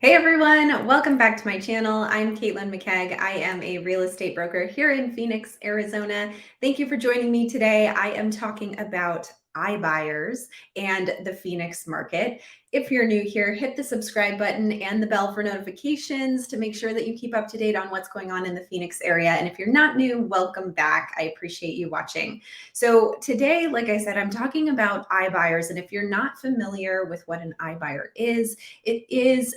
Hey everyone, welcome back to my channel. I'm Caitlin McKegg. I am a real estate broker here in Phoenix, Arizona. Thank you for joining me today. I am talking about iBuyers and the Phoenix market. If you're new here, hit the subscribe button and the bell for notifications to make sure that you keep up to date on what's going on in the Phoenix area. And if you're not new, welcome back. I appreciate you watching. So today, like I said, I'm talking about iBuyers. And if you're not familiar with what an iBuyer is, it is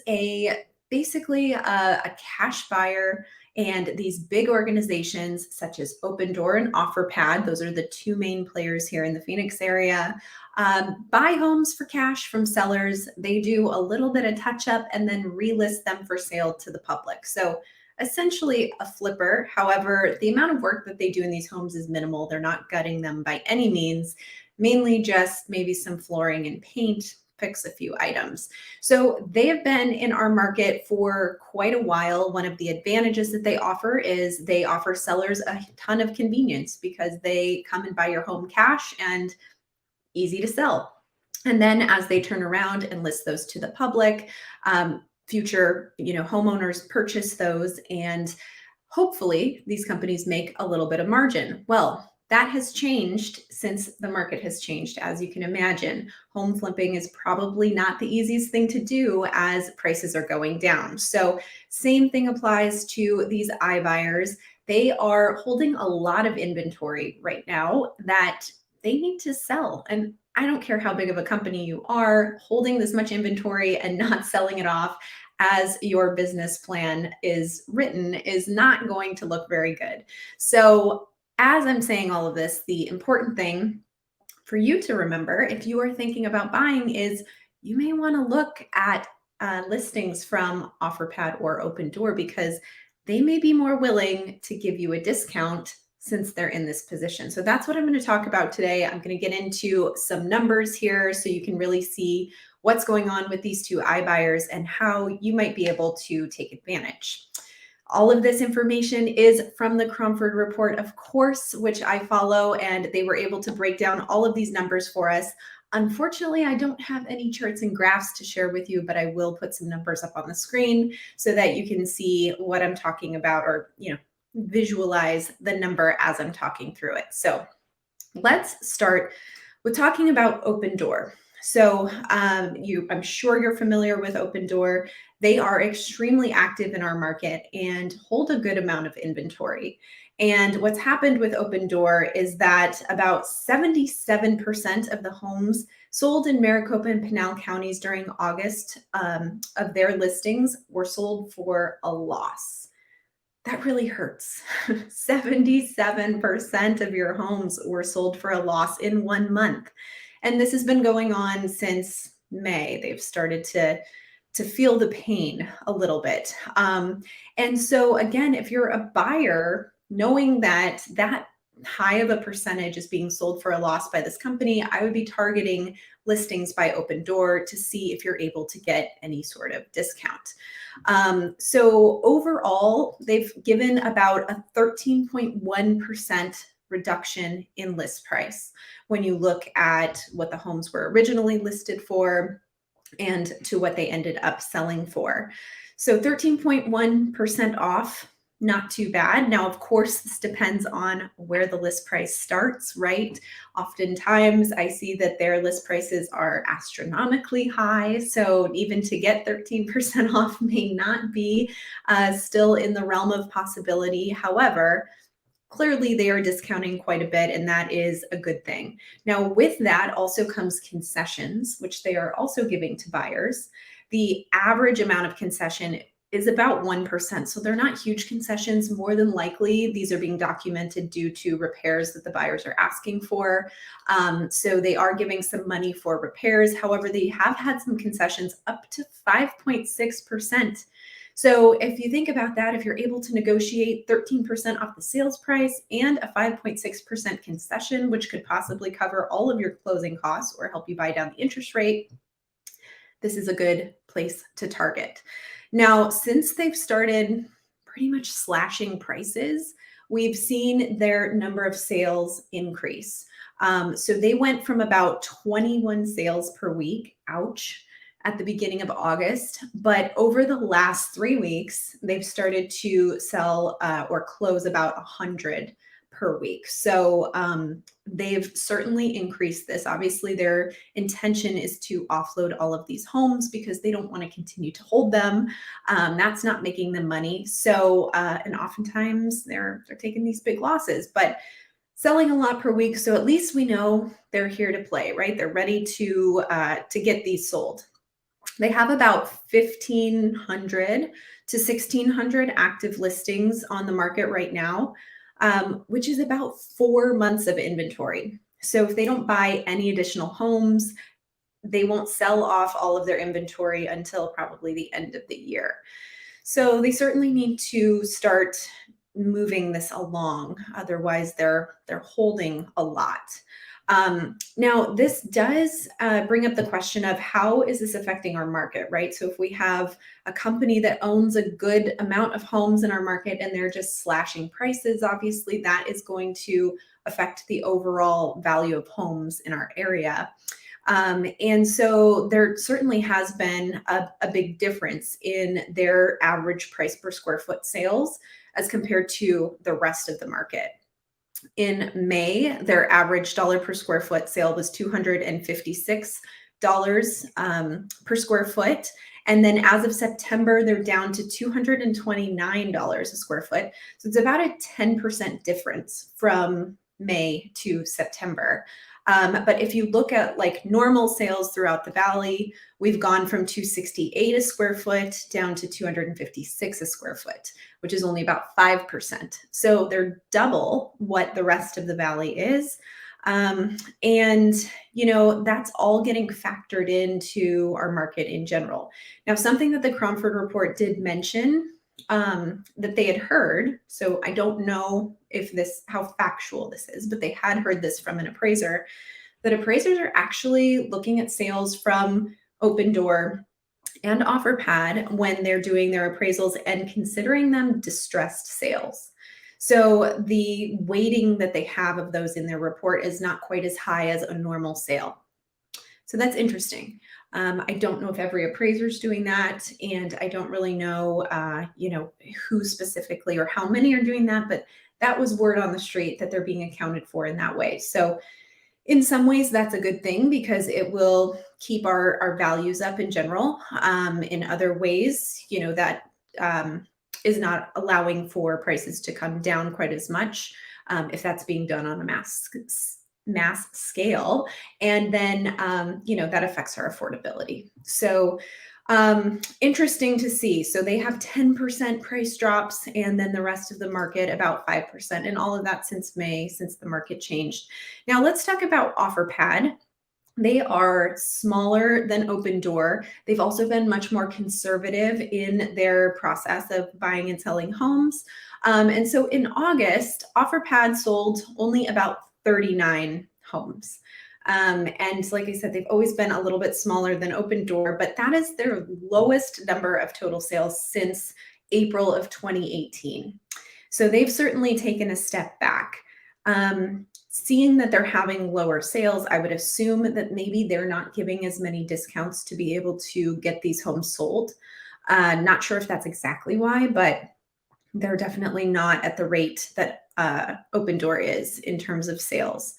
basically a cash buyer, and these big organizations such as Opendoor and OfferPad, those are the two main players here in the Phoenix area, buy homes for cash from sellers. They do a little bit of touch up and then relist them for sale to the public. So essentially a flipper. However, the amount of work that they do in these homes is minimal. They're not gutting them by any means, mainly just maybe some flooring and paint, fix a few items. So they have been in our market for quite a while. One of the advantages that they offer is they offer sellers a ton of convenience because they come and buy your home cash and easy to sell. And then as they turn around and list those to the public, future homeowners purchase those, and hopefully these companies make a little bit of margin. Well, that has changed since the market has changed. As you can imagine, home flipping is probably not the easiest thing to do as prices are going down. So same thing applies to these iBuyers. They are holding a lot of inventory right now that they need to sell. And I don't care how big of a company you are, holding this much inventory and not selling it off as your business plan is written is not going to look very good. So as I'm saying all of this, the important thing for you to remember if you are thinking about buying is you may want to look at listings from OfferPad or Opendoor, because they may be more willing to give you a discount since they're in this position. So that's what I'm going to talk about today. I'm going to get into some numbers here so you can really see what's going on with these two iBuyers and how you might be able to take advantage. All of this information is from the Cromford Report, of course, which I follow, and they were able to break down all of these numbers for us. Unfortunately, I don't have any charts and graphs to share with you, but I will put some numbers up on the screen so that you can see what I'm talking about, or visualize the number as I'm talking through it. So let's start with talking about Opendoor. So I'm sure you're familiar with Opendoor. They are extremely active in our market and hold a good amount of inventory. And what's happened with Opendoor is that about 77% of the homes sold in Maricopa and Pinal counties during August of their listings were sold for a loss. That really hurts. 77% of your homes were sold for a loss in 1 month. And this has been going on since May. They've started to feel the pain a little bit. And so again, if you're a buyer, knowing that that high of a percentage is being sold for a loss by this company, I would be targeting listings by Opendoor to see if you're able to get any sort of discount. So overall, they've given about a 13.1% reduction in list price when you look at what the homes were originally listed for and to what they ended up selling for. So 13.1% off, not too bad. Now, of course, this depends on where the list price starts, right? Oftentimes I see that their list prices are astronomically high. So even to get 13% off may not be still in the realm of possibility. However, clearly they are discounting quite a bit, and that is a good thing. Now, with that also comes concessions, which they are also giving to buyers. The average amount of concession is about 1%. So they're not huge concessions. More than likely, these are being documented due to repairs that the buyers are asking for. So they are giving some money for repairs. However, they have had some concessions up to 5.6%. So if you think about that, if you're able to negotiate 13% off the sales price and a 5.6% concession, which could possibly cover all of your closing costs or help you buy down the interest rate, this is a good place to target. Now, since they've started pretty much slashing prices, we've seen their number of sales increase. So they went from about 21 sales per week, ouch, at the beginning of August, but over the last 3 weeks, they've started to sell or close about 100 per week. So they've certainly increased this. Obviously, their intention is to offload all of these homes because they don't want to continue to hold them. That's not making them money. So, and oftentimes they're taking these big losses, but selling a lot per week. So at least we know they're here to play, right? They're ready to get these sold. They have about 1,500 to 1,600 active listings on the market right now, which is about 4 months of inventory. So if they don't buy any additional homes, they won't sell off all of their inventory until probably the end of the year. So they certainly need to start moving this along. Otherwise, they're holding a lot. Now, this does bring up the question of how is this affecting our market, right? So if we have a company that owns a good amount of homes in our market and they're just slashing prices, obviously that is going to affect the overall value of homes in our area. And so there certainly has been a big difference in their average price per square foot sales as compared to the rest of the market. In May, their average dollar per square foot sale was $256 per square foot. And then as of September, they're down to $229 a square foot. So it's about a 10% difference from May to September. But if you look at like normal sales throughout the valley, we've gone from 268 a square foot down to 256 a square foot, which is only about 5%. So they're double what the rest of the valley is. And, you know, that's all getting factored into our market in general. Now, something that the Cromford report did mention that they had heard. So I don't know if how factual this is, but they had heard this from an appraiser, that appraisers are actually looking at sales from Opendoor and OfferPad when they're doing their appraisals and considering them distressed sales. So the weighting that they have of those in their report is not quite as high as a normal sale. So that's interesting. I don't know if every appraiser is doing that, and I don't really know, who specifically or how many are doing that, but that was word on the street that they're being accounted for in that way. So in some ways, that's a good thing because it will keep our values up in general. In other ways, that is not allowing for prices to come down quite as much if that's being done on a mass scale. And then, that affects our affordability. So interesting to see. So they have 10% price drops and then the rest of the market about 5%, and all of that since May, since the market changed. Now let's talk about OfferPad. They are smaller than Opendoor. They've also been much more conservative in their process of buying and selling homes. And so in August, OfferPad sold only about 39 homes. And like I said, they've always been a little bit smaller than Opendoor, but that is their lowest number of total sales since April of 2018. So they've certainly taken a step back. Seeing that they're having lower sales, I would assume that maybe they're not giving as many discounts to be able to get these homes sold. Not sure if that's exactly why, but they're definitely not at the rate that Opendoor is in terms of sales.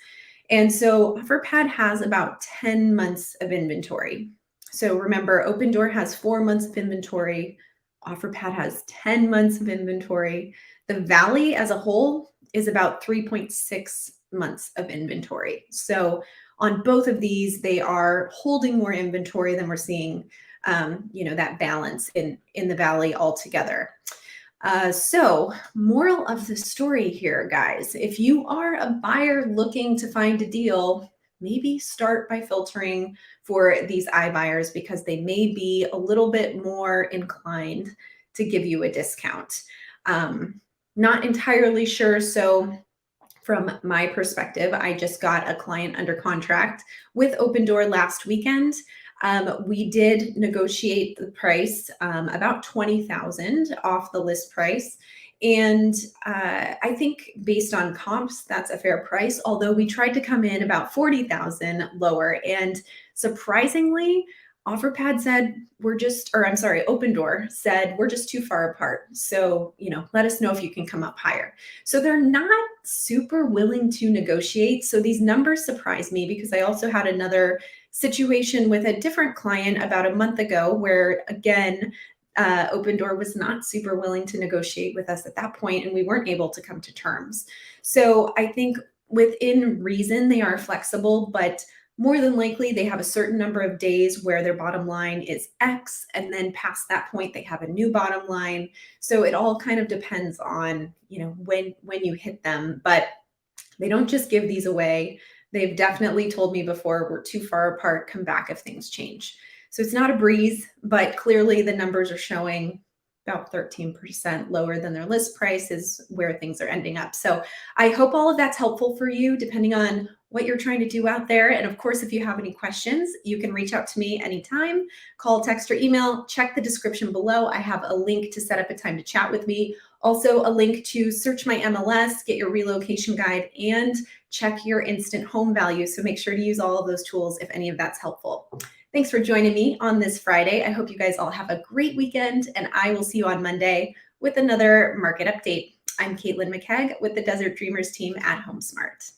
And so OfferPad has about 10 months of inventory. So remember, Opendoor has 4 months of inventory. OfferPad has 10 months of inventory. The Valley as a whole is about 3.6 months of inventory. So on both of these, they are holding more inventory than we're seeing, that balance in the Valley altogether. So moral of the story here, guys, if you are a buyer looking to find a deal, maybe start by filtering for these iBuyers because they may be a little bit more inclined to give you a discount. Not entirely sure. So from my perspective, I just got a client under contract with Opendoor last weekend. We did negotiate the price about $20,000 off the list price. And I think based on comps, that's a fair price, although we tried to come in about $40,000 lower. And surprisingly, OfferPad said Opendoor said we're just too far apart. So, let us know if you can come up higher. So they're not super willing to negotiate. So these numbers surprise me because I also had another situation with a different client about a month ago where, again, Opendoor was not super willing to negotiate with us at that point, and we weren't able to come to terms. So I think within reason, they are flexible, but more than likely they have a certain number of days where their bottom line is X, and then past that point they have a new bottom line. So it all kind of depends on, when you hit them, but they don't just give these away. They've definitely told me before, we're too far apart, come back if things change. So it's not a breeze, but clearly the numbers are showing about 13% lower than their list price is where things are ending up. So I hope all of that's helpful for you, depending on what you're trying to do out there. And of course, if you have any questions, you can reach out to me anytime, call, text, or email. Check the description below. I have a link to set up a time to chat with me. Also a link to search my MLS, get your relocation guide, and check your instant home value. So make sure to use all of those tools if any of that's helpful. Thanks for joining me on this Friday. I hope you guys all have a great weekend, and I will see you on Monday with another market update. I'm Caitlin McKegg with the Desert Dreamers team at HomeSmart.